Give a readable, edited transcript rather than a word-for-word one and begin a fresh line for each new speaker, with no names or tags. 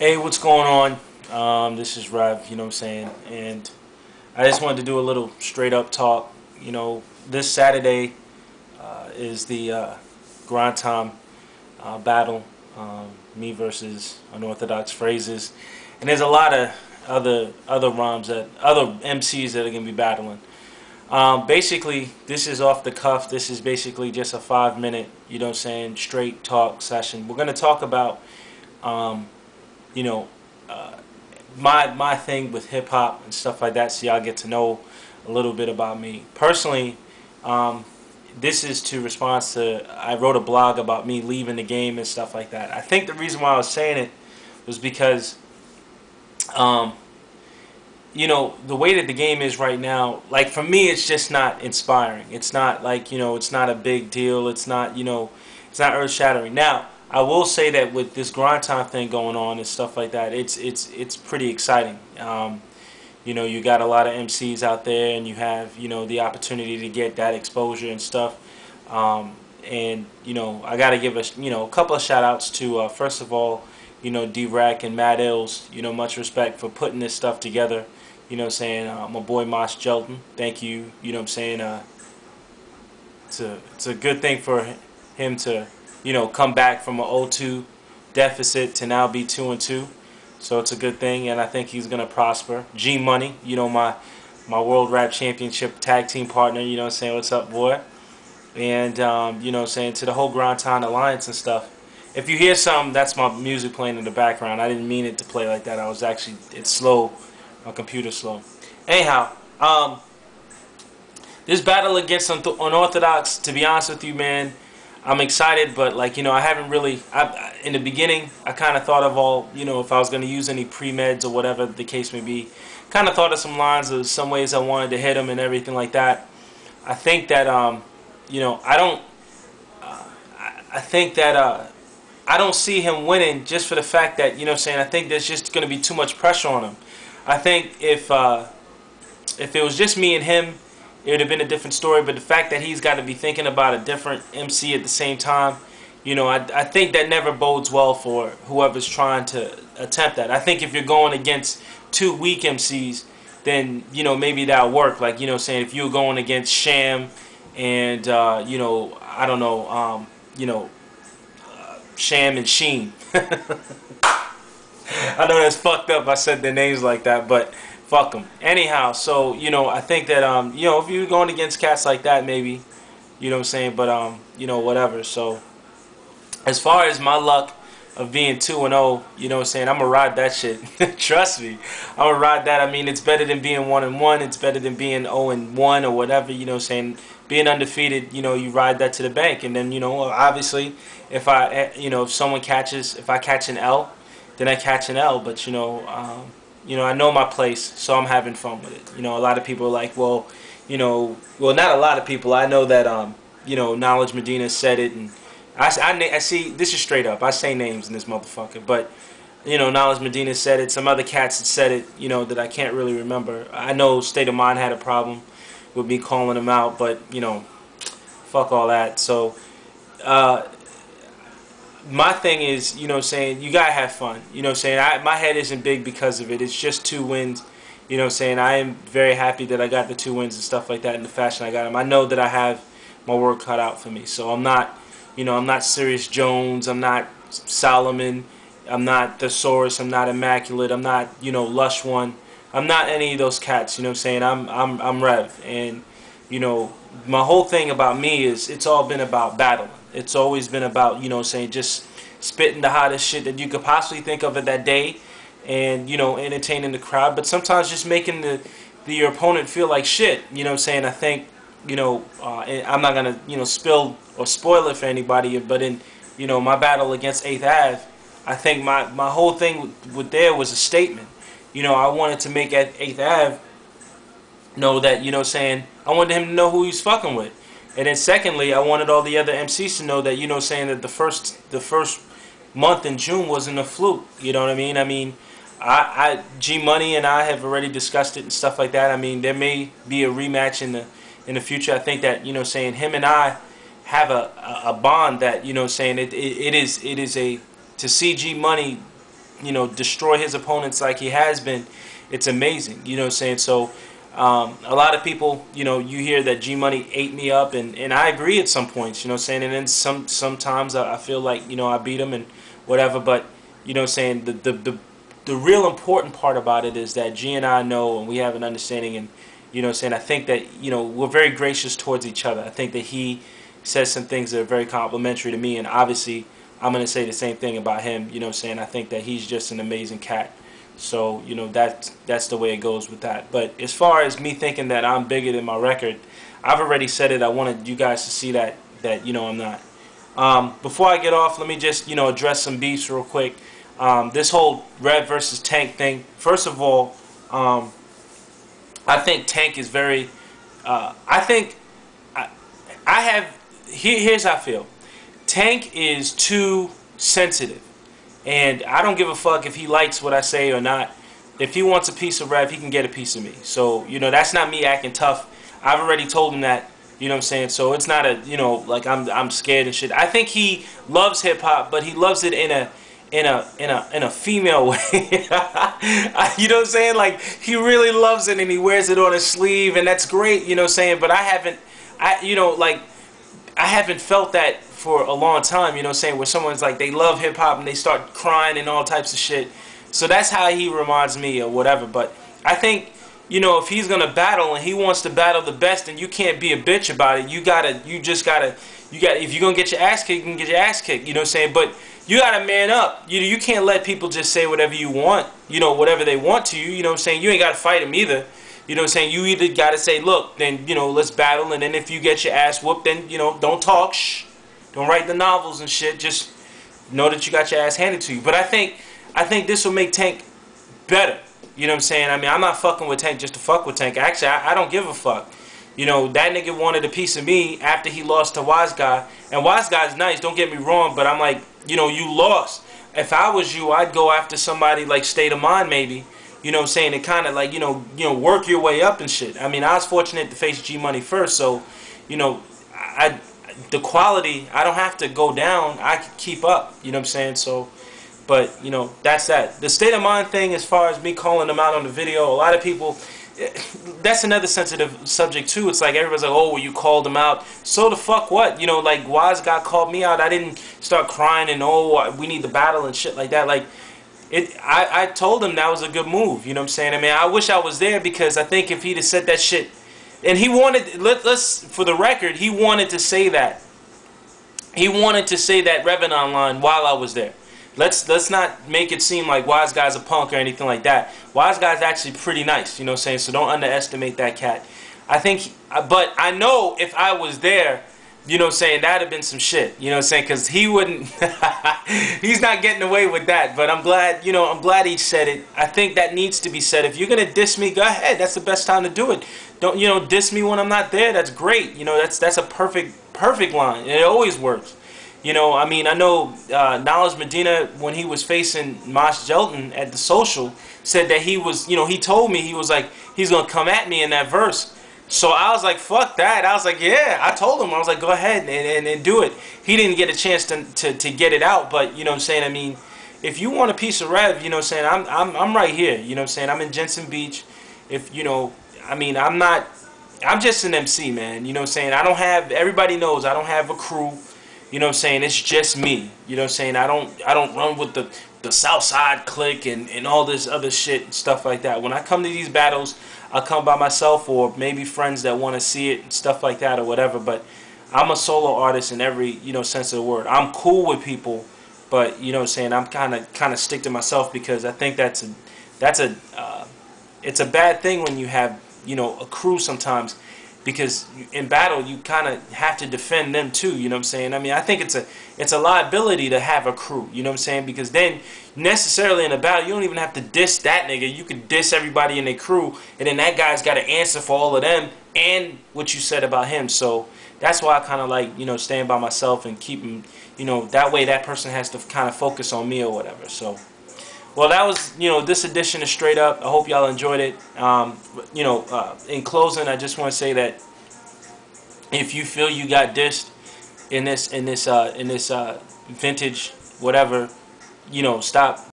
Hey, what's going on? This is Rev, you know what I'm saying? And I just wanted to do a little straight up talk. This Saturday is the Grind Time battle, me versus Unorthodox Phrases. And there's a lot of other rhymes other MCs that are going to be battling. Basically, this is off the cuff. This is basically just a 5 minute, you know what I'm saying, straight talk session. We're going to talk about, you know, uh, my thing with hip hop and stuff like that, so y'all get to know a little bit about me personally. Um, this is to respond to I wrote a blog about me leaving the game and stuff like that. I think the reason why I was saying it was because um, the way that the game is right now, like for me, it's just not inspiring. It's not like, it's not a big deal. It's not, it's not earth shattering. Now, I will say that with this grind time thing going on and stuff like that, it's pretty exciting. You got a lot of MCs out there, and you have, the opportunity to get that exposure and stuff. And I got to give a couple of shout outs to first of all, D-Rack and Mad Ills. Much respect for putting this stuff together. My boy Mosh Jelton, thank you. It's a good thing for him to, come back from an 0-2 deficit to now be 2-2. So it's a good thing, and I think he's gonna prosper. G Money, my World Rap Championship tag team partner. What's up, boy? And to the whole Grind Time Alliance and stuff. If you hear something, that's my music playing in the background. I didn't mean it to play like that. It's slow. My computer's slow. Anyhow, this battle against Unorthodox, to be honest with you, man, I'm excited, but I haven't really. In the beginning, I kind of thought of all, if I was going to use any pre-meds or whatever the case may be, kind of thought of some lines of some ways I wanted to hit them and everything like that. I think that, I don't. I think that I don't see him winning just for the fact that, I think there's just going to be too much pressure on him. I think if it was just me and him, it would have been a different story. But the fact that he's got to be thinking about a different MC at the same time, I think that never bodes well for whoever's trying to attempt that. I think if you're going against two weak MCs, then maybe that'll work. Like if you're going against Sham and I don't know, Sham and Sheen. I know that's fucked up. I said their names like that, but fuck them. Anyhow, so I think that if you're going against cats like that, maybe, but whatever. So as far as my luck of being 2-0, I'm gonna ride that shit. Trust me, I'm gonna ride that. I mean, it's better than being 1-1. It's better than being 0-1 or whatever. Being undefeated, you ride that to the bank, and then obviously, if if I catch an L, then I catch an L. But I know my place, so I'm having fun with it. A lot of people are like, well, not a lot of people. I know that Knowledge Medina said it, and I see. This is straight up. I say names in this motherfucker, but Knowledge Medina said it. Some other cats that said it, that I can't really remember. I know State of Mind had a problem with me calling them out, but fuck all that. So my thing is, you gotta have fun. My head isn't big because of it. It's just 2 wins. I am very happy that I got the 2 wins and stuff like that in the fashion I got them. I know that I have my work cut out for me. So I'm not, I'm not Sirius Jones. I'm not Solomon. I'm not Thesaurus. I'm not Immaculate. I'm not, Lush One. I'm not any of those cats. I'm Rev, and my whole thing about me is it's all been about battling. It's always been about just spitting the hottest shit that you could possibly think of at that day, and entertaining the crowd. But sometimes just making your opponent feel like shit. I think I'm not gonna spill or spoil it for anybody, but in my battle against 8th Ave, I think my whole thing with there was a statement. I wanted to make at 8th Ave know that, I wanted him to know who he's fucking with. And then secondly, I wanted all the other MCs to know that, that the first month in June wasn't a fluke. You know what I mean? I mean, G Money and I have already discussed it and stuff like that. I mean, there may be a rematch in the future. I think that, him and I have a bond that, it is a, to see G Money destroy his opponents like he has been, it's amazing. You know what I'm saying? So a lot of people, you hear that G Money ate me up, and I agree at some points. You know what I'm saying? And then sometimes I feel like I beat him and whatever. But you know what I'm saying? The real important part about it is that G and I know, and we have an understanding, and you know what I'm saying? I think that we're very gracious towards each other. I think that he says some things that are very complimentary to me, and obviously I'm going to say the same thing about him. You know what I'm saying? I think that he's just an amazing cat. So, that's the way it goes with that. But as far as me thinking that I'm bigger than my record, I've already said it. I wanted you guys to see that I'm not. Before I get off, let me just, address some beefs real quick. This whole Rev versus Tank thing. First of all, I think Tank is very, here's how I feel. Tank is too sensitive. And I don't give a fuck if he likes what I say or not. If he wants a piece of Rev, he can get a piece of me. So, that's not me acting tough. I've already told him that, you know what I'm saying? So it's not a, like I'm scared and shit. I think he loves hip hop, but he loves it in a female way. You know what I'm saying? Like, he really loves it and he wears it on his sleeve, and that's great, you know what I'm saying? But I haven't felt that for a long time, you know what I'm saying, where someone's like, they love hip-hop and they start crying and all types of shit. So that's how he reminds me or whatever. But I think, if he's going to battle and he wants to battle the best, and you can't be a bitch about it. If you're going to get your ass kicked, you can get your ass kicked, you know what I'm saying? But you got to man up. You can't let people just say whatever you want, whatever they want to you, you know what I'm saying? You ain't got to fight them either. You know what I'm saying? You either got to say, look, then, let's battle, and then if you get your ass whooped, then, don't talk, shh. Don't write the novels and shit. Just know that you got your ass handed to you. But I think this will make Tank better. You know what I'm saying? I mean, I'm not fucking with Tank just to fuck with Tank. Actually, I don't give a fuck. That nigga wanted a piece of me after he lost to Wise Guy. And Wise Guy's nice, don't get me wrong, but I'm like, you lost. If I was you, I'd go after somebody like State of Mind, maybe. You know what I'm saying? And kind of like, work your way up and shit. I mean, I was fortunate to face G Money first, so, the quality, I don't have to go down. I can keep up. You know what I'm saying? So, but, that's that. The State of Mind thing, as far as me calling them out on the video, a lot of people, that's another sensitive subject too. It's like everybody's like, oh, well, you called them out. So the fuck what? Like Wise Guy called me out. I didn't start crying and, oh, we need the battle and shit like that. Like, I told him that was a good move. You know what I'm saying? I mean, I wish I was there, because I think if he'd have said that shit, and he wanted, let's for the record, he wanted to say that. He wanted to say that Revenant line while I was there. Let's not make it seem like Wise Guy's a punk or anything like that. Wise Guy's actually pretty nice, you know what I'm saying? So don't underestimate that cat. I think, but I know if I was there, you know what I'm saying, that'd have been some shit, you know what I'm saying? Because he wouldn't, he's not getting away with that. But I'm glad, I'm glad he said it. I think that needs to be said. If you're going to diss me, go ahead. That's the best time to do it. Don't, diss me when I'm not there. That's great. That's a perfect line. And it always works. I mean, I know Knowledge Medina, when he was facing Mosh Jelton at the social, said that he was, he told me, he was like, he's going to come at me in that verse. So I was like, fuck that. I was like, yeah, I told him. I was like, go ahead and do it. He didn't get a chance to get it out, but, you know what I'm saying? I mean, if you want a piece of Rev, you know what I'm saying, I'm right here. You know what I'm saying? I'm in Jensen Beach. If, I mean, I'm just an MC, man. You know what I'm saying? I don't have, everybody knows I don't have a crew. You know what I'm saying? It's just me. You know what I'm saying? I don't run with the Southside clique and all this other shit and stuff like that. When I come to these battles, I'll come by myself, or maybe friends that want to see it and stuff like that or whatever. But I'm a solo artist in every, sense of the word. I'm cool with people, but, you know what I'm saying, I'm kind of stick to myself, because I think it's a bad thing when you have, a crew sometimes. Because in battle, you kind of have to defend them too, you know what I'm saying? I mean, I think it's a liability to have a crew, you know what I'm saying? Because then, necessarily in a battle, you don't even have to diss that nigga. You could diss everybody in their crew, and then that guy's got to answer for all of them and what you said about him. So that's why I kind of like, staying by myself and keeping, that way that person has to kind of focus on me or whatever. So, well, that was, this edition of Straight Up. I hope y'all enjoyed it. In closing, I just want to say that if you feel you got dissed in this vintage whatever, stop